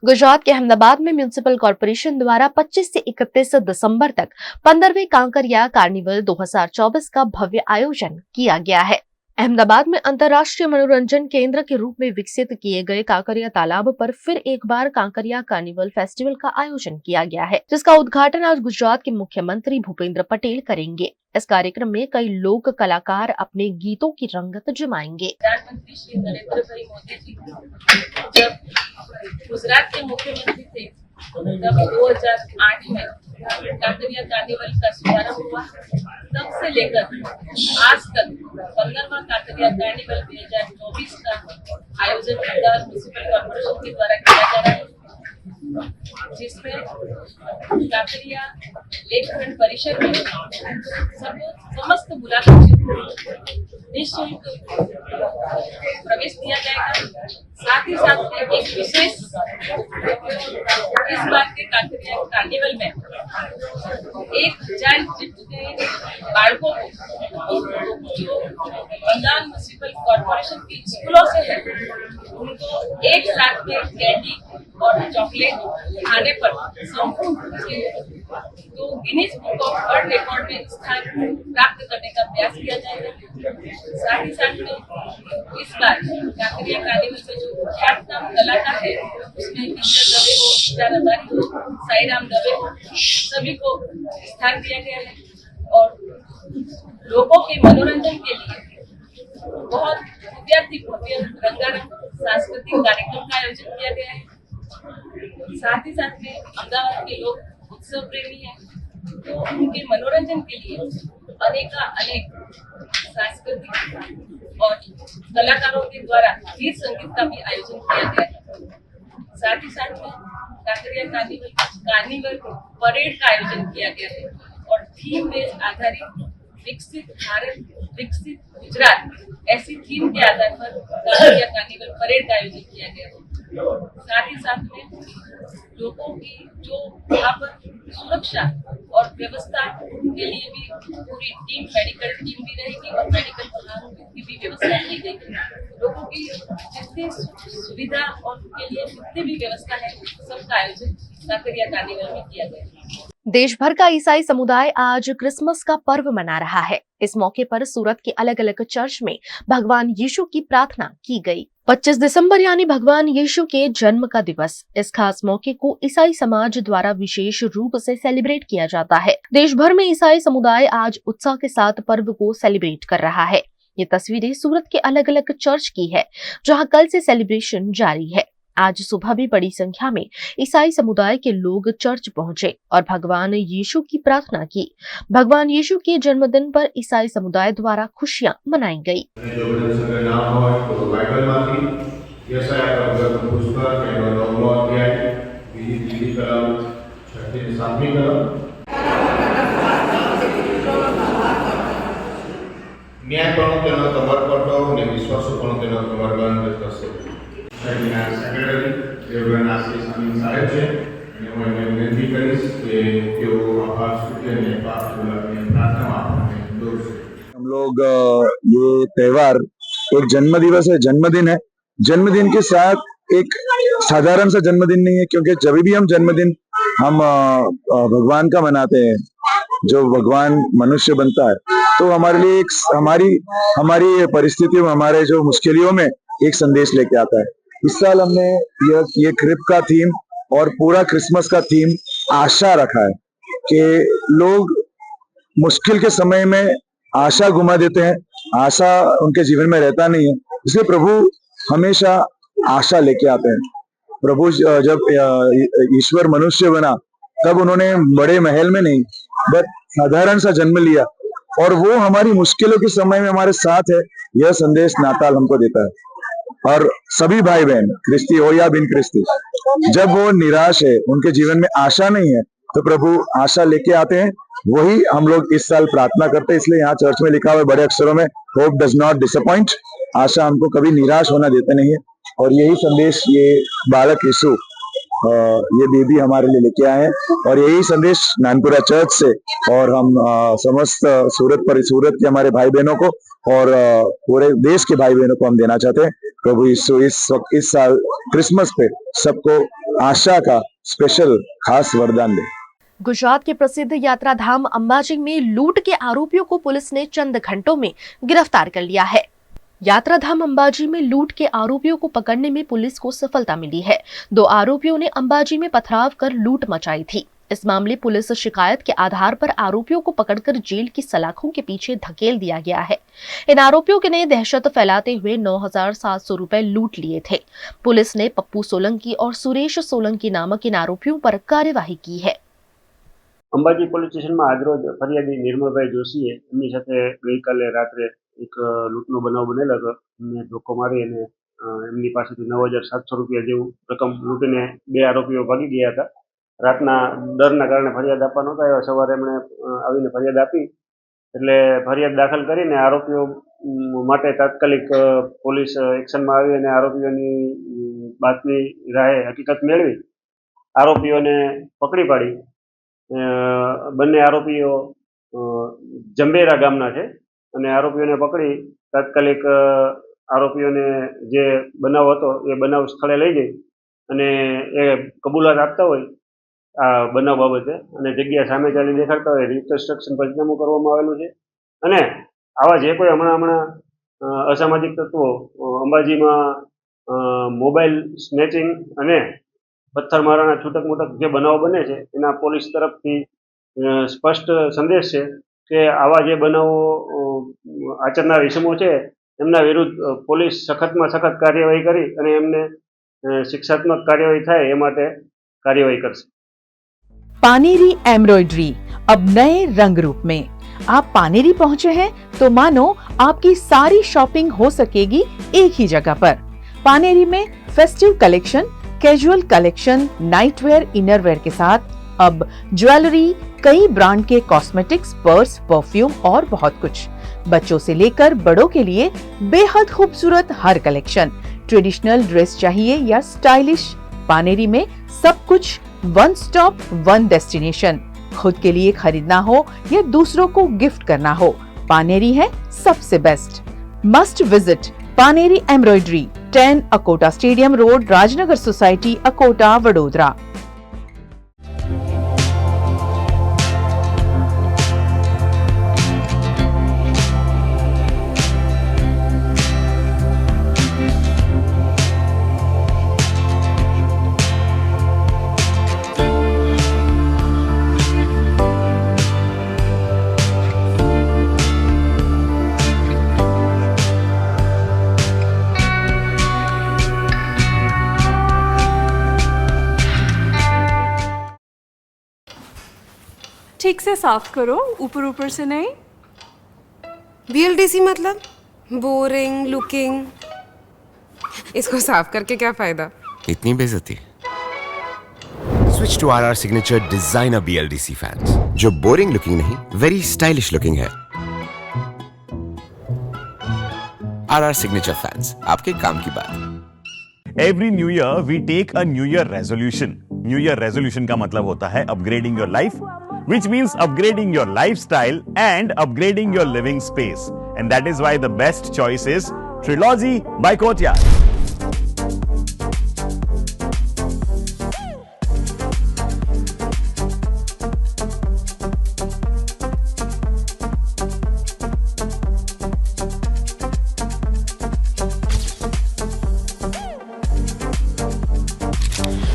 गुजरात के अहमदाबाद में municipal corporation द्वारा 25 से 31 दिसंबर तक 15वें कांकरिया कार्निवल 2024 का भव्य आयोजन किया गया है। अहमदाबाद में अंतर्राष्ट्रीय मनोरंजन केंद्र के रूप में विकसित किए गए कांकरिया तालाब पर फिर एक बार कांकरिया कार्निवल फेस्टिवल का आयोजन किया गया है, जिसका उद्घाटन आज गुजरात के मुख्यमंत्री भूपेंद्र पटेल करेंगे। इस कार्यक्रम में कई लोक कलाकार अपने गीतों की रंगत जमाएंगे। प्रधानमंत्री श्री नरेंद्र भाई मोदी जी जब गुजरात के मुख्यमंत्री थे तब 2008 में कांकरिया कार्निवल का शुभारंभ हुआ। तब से लेकर आज तक 15वां कांकरिया कार्निवल 2024 का आयोजन अहमदाबाद म्युनिसिपल कॉर्पोरेशन के द्वारा किया जा रहा है, जिसमें कांकरिया लेखखंड परिषद में समस्त मुलाकाती निःशुल्क प्रवेश दिया जाएगा। साथ ही साथ में एक विशेष इस बार के कांकरिया कार्निवल में 1000 जितने बालकों को जो अहमदाबाद म्युनिसिपल कॉर्पोरेशन की स्कूलों से है उनको एक साथ में कैंडी और चॉकलेट खाने पर संपूर्ण तो Guinness book of world record में स्थान प्राप्त करने का प्रयास किया जाएगा। साथ ही साथ में इस बार कांकरिया कार्निवल में जो ख्यातनाम कलाकार है उसमें मिस्टर दवे हो, ईशा रबारी हो, साईराम दवे हो, सभी को स्थान दिया गया है और लोगों के मनोरंजन के लिए बहुत भव्य रंगारंग सांस्कृतिक कार्यक्रम का आयोजन किया गया है। साथ ही साथ में अहमदाबाद के लोग उत्सव प्रेमी हैं, तो उनके मनोरंजन के लिए अनेक सांस्कृतिक और कलाकारों के द्वारा गीत संगीत का भी आयोजन किया गया है। साथ ही साथ में कांकरिया कार्निवल परेड का आयोजन किया गया है और थीम बेस्ड आधारित विकसित भारत विकसित गुजरात ऐसी थीम के आधार पर कांकरिया कार्निवल परेड का आयोजन किया गया है। साथ ही साथ में लोगों की जो यहाँ पर सुरक्षा और व्यवस्था के लिए भी पूरी टीम मेडिकल टीम भी रहेगी और मेडिकल वाहनों की भी व्यवस्था की गई है। लोगों की जितनी सुविधा और उनके लिए जितनी भी व्यवस्था है सबका आयोजन कांकरिया कार्निवल में किया गया है। देश भर का ईसाई समुदाय आज क्रिसमस का पर्व मना रहा है। इस मौके पर सूरत के अलग अलग चर्च में भगवान यीशु की प्रार्थना की गई। 25 दिसंबर यानी भगवान यीशु के जन्म का दिवस। इस खास मौके को ईसाई समाज द्वारा विशेष रूप से सेलिब्रेट किया जाता है। देश भर में ईसाई समुदाय आज उत्साह के साथ पर्व को सेलिब्रेट कर रहा है। ये तस्वीरें सूरत के अलग अलग चर्च की है, जहां कल से सेलिब्रेशन जारी है। आज सुबह भी बड़ी संख्या में ईसाई समुदाय के लोग चर्च पहुंचे और भगवान यीशु की प्रार्थना की। भगवान यीशु के जन्मदिन पर ईसाई समुदाय द्वारा खुशियां मनाई गई। न्याय करो तेनो तमर पटो ने विश्वास करो तेनो तमर बंद करशो। શરીરના સેક્રેટરી રેવરન્ડ આશીષ અમીન સાહેબ છે અને હું એમને વિનંતી કરીશ કે તેઓ આભાર સૂચે અને આપની પ્રાર્થના આપણને દોરશે। हम लोग ये त्योहार एक जन्म दिवस है, जन्मदिन है। जन्मदिन के साथ एक साधारण सा जन्मदिन नहीं है, क्योंकि जब भी हम जन्मदिन हम भगवान का मनाते हैं, जो भगवान मनुष्य बनता है, तो हमारे लिए एक हमारी परिस्थितियों में, हमारे जो मुश्किलों में एक संदेश लेके आता है। इस साल हमने ये क्रिप का थीम और पूरा क्रिसमस का थीम आशा रखा है कि लोग मुश्किल के समय में आशा गुमा देते हैं, आशा उनके जीवन में रहता नहीं है, इसलिए प्रभु हमेशा आशा लेके आते हैं। प्रभु जब ईश्वर मनुष्य बना तब उन्होंने बड़े महल में नहीं बट साधारण सा जन्म लिया और वो हमारी मुश्किलों के समय में हमारे साथ है। यह संदेश नाताल हमको देता है। और सभी भाई बहन क्रिस्ती हो या बिन क्रिस्ती, जब वो निराश है, उनके जीवन में आशा नहीं है, तो प्रभु आशा लेके आते हैं। वही हम लोग इस साल प्रार्थना करते हैं। इसलिए यहाँ चर्च में लिखा हुआ है बड़े अक्षरों में, होप डज नॉट डिसअपॉइंट। आशा हमको कभी निराश होना देते नहीं है। और यही संदेश ये बालक यीशु, ये बेबी हमारे लिए लेके आए हैं और यही संदेश नानपुरा चर्च से और हम समस्त सूरत के हमारे भाई बहनों को और पूरे देश के भाई बहनों को हम देना चाहते हैं। प्रभु यीशु इस साल क्रिसमस पे सबको आशा का स्पेशल खास वरदान दे। गुजरात के प्रसिद्ध यात्रा धाम अंबाजी में लूट के आरोपियों को पुलिस ने चंद घंटों में गिरफ्तार कर लिया है। यात्रा धाम अंबाजी में लूट के आरोपियों को पकड़ने में पुलिस को सफलता मिली है। 2 आरोपियों ने अंबाजी में पथराव कर लूट मचाई थी। इस मामले पुलिस शिकायत के आधार पर आरोपियों को पकड़कर जेल की सलाखों के पीछे धकेल दिया गया है। इन आरोपियों ने दहशत फैलाते हुए 9,700 रुपए लूट लिए थे। पुलिस ने पप्पू सोलंकी और सुरेश सोलंकी नामक इन आरोपियों पर कार्यवाही की है। અંબાજી પોલીસ સ્ટેશનમાં આજરોજ ફરિયાદી નિર્મળભાઈ જોશીએ એમની સાથે ગઈકાલે રાત્રે એક લૂંટનો બનાવ બનેલો હતો. એમને ધોકો મારી અને એમની પાસેથી 9,700 રૂપિયા જેવું રકમ લૂંટીને 2 આરોપીઓ ભાગી ગયા હતા. રાતના ડરના કારણે ફરિયાદ આપવા નહોતા આવ્યા. સવારે એમણે આવીને ફરિયાદ આપી એટલે ફરિયાદ દાખલ કરીને આરોપીઓ માટે તાત્કાલિક પોલીસ એક્શનમાં આવી અને આરોપીઓની બાતમી રાહે હકીકત મેળવી આરોપીઓને પકડી પાડી. બંને આરોપીઓ જંબેરા ગામના છે અને આરોપીઓને પકડી તાત્કાલિક આરોપીઓને જે બનાવ હતો એ બનાવ સ્થળે લઈ જઈ અને એ કબૂલાત આપતા હોય આ બનાવ બાબતે અને જગ્યા સામે ચાલી દેખાડતા હોય રિકન્સ્ટ્રક્શન પંચનામું કરવામાં આવેલું છે. અને આવા જે કોઈ હમણાં અસામાજિક તત્વો અંબાજીમાં મોબાઈલ સ્નેચિંગ અને પથ્થરમારાના છૂટક મૂટક જે બનાવો બને છે એના પોલીસ તરફથી સ્પષ્ટ સંદેશ છે કે આવા જે બનાવો આચરનાર ઇસમો છે એમના વિરુદ્ધ પોલીસ સખતમાં સખત કાર્યવાહી કરી અને એમને શિક્ષાત્મક કાર્યવાહી થાય એ માટે કાર્યવાહી કરશે. पानेरी एम्ब्रॉयडरी अब नए रंग रूप में। आप पानेरी पहुंचे हैं तो मानो आपकी सारी शॉपिंग हो सकेगी एक ही जगह पर। पानेरी में festive collection, casual collection, nightwear, innerwear के साथ अब ज्वेलरी, कई ब्रांड के कॉस्मेटिक्स, पर्स, परफ्यूम और बहुत कुछ। बच्चों से लेकर बड़ों के लिए बेहद खूबसूरत हर कलेक्शन। ट्रेडिशनल ड्रेस चाहिए या स्टाइलिश, पानेरी में सब कुछ वन स्टॉप वन डेस्टिनेशन। खुद के लिए खरीदना हो या दूसरों को गिफ्ट करना हो, पानेरी है सबसे best. Must visit Paneri embroidery, 10 Akota stadium road, Rajnagar society, Akota, Vadodara. ठीक से साफ करो, ऊपर ऊपर से नहीं। BLDC मतलब बोरिंग लुकिंग। इसको साफ करके क्या फायदा? इतनी बेइज्जती। Switch to RR signature designer BLDC fans, जो बोरिंग लुकिंग नहीं, वेरी स्टाइलिश लुकिंग है। RR सिग्नेचर फैंस, आपके काम की बात। Every new year we take a New Year resolution. New Year resolution का मतलब होता है upgrading your life, which means upgrading your lifestyle and upgrading your living space. And that is why the best choice is Trilogy by Courtyard.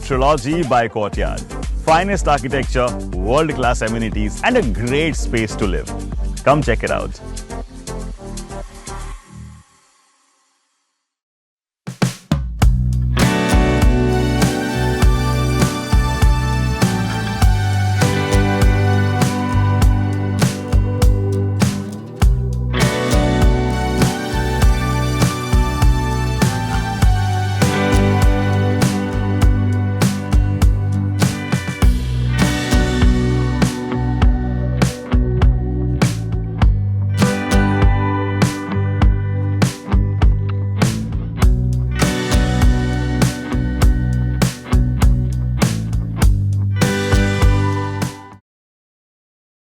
Trilogy by Courtyard. Finest architecture, world-class amenities, and a great space to live. Come check it out.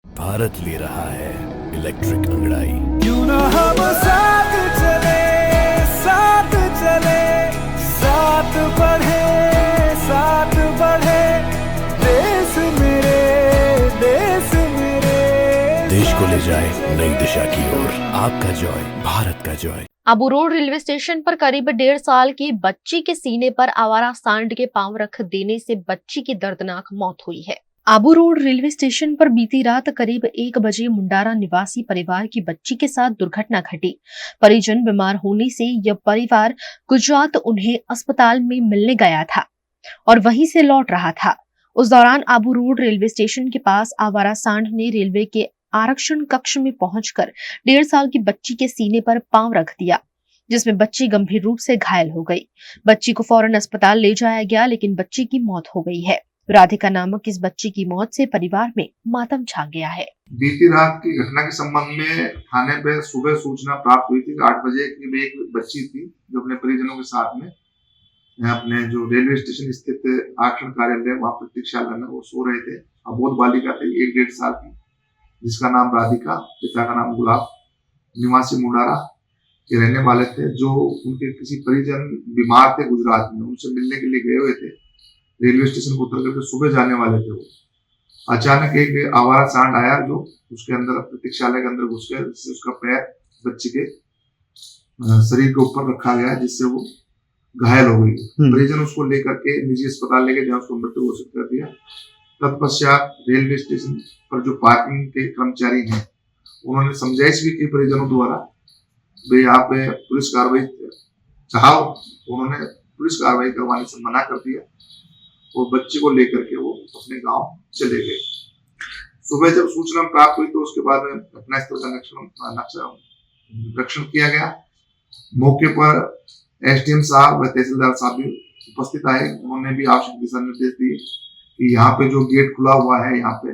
Bharat ले रहा है electric अंगड़ाई। क्यों ना हम साथ चले, साथ चले, साथ बढ़े, साथ ले जाए नई दिशा की ओर। आपका जॉय, भारत का Joy. Abu road railway station पर करीब 1.5 साल की बच्ची के सीने पर आवारा सांड के पांव रख देने से बच्ची की दर्दनाक मौत हुई है। आबू रोड रेलवे स्टेशन पर बीती रात करीब 1 बजे मुंडारा निवासी परिवार की बच्ची के साथ दुर्घटना घटी। परिजन बीमार होने से यह परिवार गुजरात उन्हें अस्पताल में मिलने गया था और वहीं से लौट रहा था। उस दौरान आबू रोड रेलवे स्टेशन के पास आवारा सांड ने रेलवे के आरक्षण कक्ष में पहुंचकर 1.5 साल की बच्ची के सीने पर पांव रख दिया, जिसमें बच्ची गंभीर रूप से घायल हो गई। बच्ची को फौरन अस्पताल ले जाया गया, लेकिन बच्ची की मौत हो गई है। राधिका नामक इस बच्ची की मौत से परिवार में मातम छा गया है। बीती रात की घटना के संबंध में थाने पे सुबह सूचना प्राप्त हुई थी। 8 बजे की एक बच्ची थी जो अपने परिजनों के साथ में अपने जो रेलवे स्टेशन स्थित आरक्षण कार्यालय वहां प्रतीक्षालय में वो सो रहे थे। अबोध बालिका थी 1-1.5 साल की, जिसका नाम राधिका, पिता का नाम गुलाब, निवासी मुंडारा के रहने वाले थे। जो उनके किसी परिजन बीमार थे गुजरात में, उनसे मिलने के लिए गए हुए थे। रेलवे स्टेशन को उतर करके सुबह जाने वाले थे। वो अचानक एक आवारा सांड आया जो उसके अंदर प्रतीक्षालय के अंदर घुस गया, जिससे उसका पैर बच्ची के शरीर के ऊपर रखा गया, जिससे वो घायल हो गई। परिजन उसको लेकर के निजी अस्पताल लेके जहाँ उसको मृत्यु घोषित कर दिया। तत्पश्चात रेलवे स्टेशन पर जो पार्किंग के कर्मचारी हैं, उन्होंने समझाइश भी की परिजनों द्वारा, भाई यहाँ पे पुलिस कार्रवाई चाहो, उन्होंने पुलिस कार्रवाई करवाने से मना कर दिया और बच्चे को लेकर के वो अपने गांव चले गए। सुबह जब सूचना प्राप्त हुई तो उसके बाद में घटनास्थल का निरीक्षण किया गया। मौके पर एसडीएम साहब व तहसीलदार साहब भी उपस्थित आए। उन्होंने भी आवश्यक दिशा निर्देश दिए कि यहाँ पे जो गेट खुला हुआ है, यहाँ पे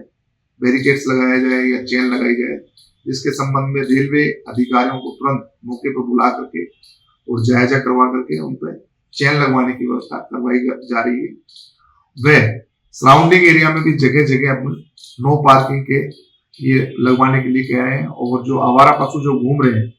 बैरिकेड्स लगाया जाए या चेन लगाई जाए, जिसके संबंध में रेलवे अधिकारियों को तुरंत मौके पर बुला करके और जायजा करवा करके उन पर चेन लगवाने की व्यवस्था करवाई जा रही है। वह सराउंडिंग एरिया में भी जगह जगह अपने नो पार्किंग के ये लगवाने के लिए कह रहे हैं। और जो आवारा पशु जो घूम रहे हैं,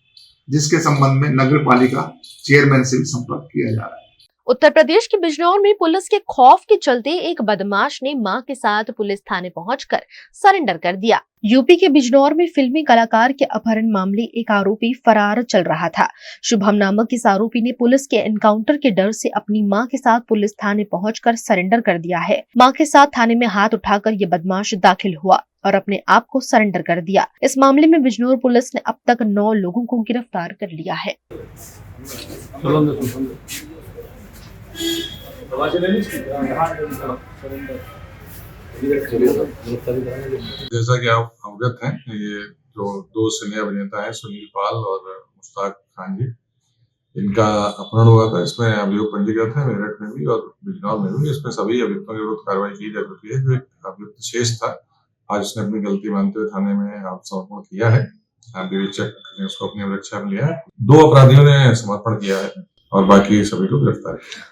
जिसके संबंध में नगर पालिका चेयरमैन से भी संपर्क किया जा रहा है। उत्तर प्रदेश के बिजनौर में पुलिस के खौफ के चलते एक बदमाश ने मां के साथ पुलिस थाने पहुंचकर सरेंडर कर दिया। यूपी के बिजनौर में फिल्मी कलाकार के अपहरण मामले एक आरोपी फरार चल रहा था। शुभम नामक इस आरोपी ने पुलिस के एनकाउंटर के डर से अपनी मां के साथ पुलिस थाने पहुंचकर सरेंडर कर दिया है। मां के साथ थाने में हाथ उठाकर ये बदमाश दाखिल हुआ और अपने आप को सरेंडर कर दिया। इस मामले में बिजनौर पुलिस ने अब तक 9 लोगों को गिरफ्तार कर लिया है। जैसा कि आप अवगत हैं, ये जो 2 सिने अभिनेता हैं, सुनील पाल और मुश्ताक खान जी, इनका अपहरण हुआ था। इसमें अभियोग पंजीकृत है मेरठ में भी और बिजनौर में भी। इसमें सभी अभियुक्तों के विरुद्ध कार्रवाई की जा चुकी है। जो एक अभियुक्त शेष था, आज उसने अपनी गलती मानते हुए थाने में आत्मसमर्पण किया है। निरीक्षक ने उसको अपनी रक्षा में लिया है। 2 अपराधियों ने समर्पण किया है और बाकी सभी को गिरफ्तार किया।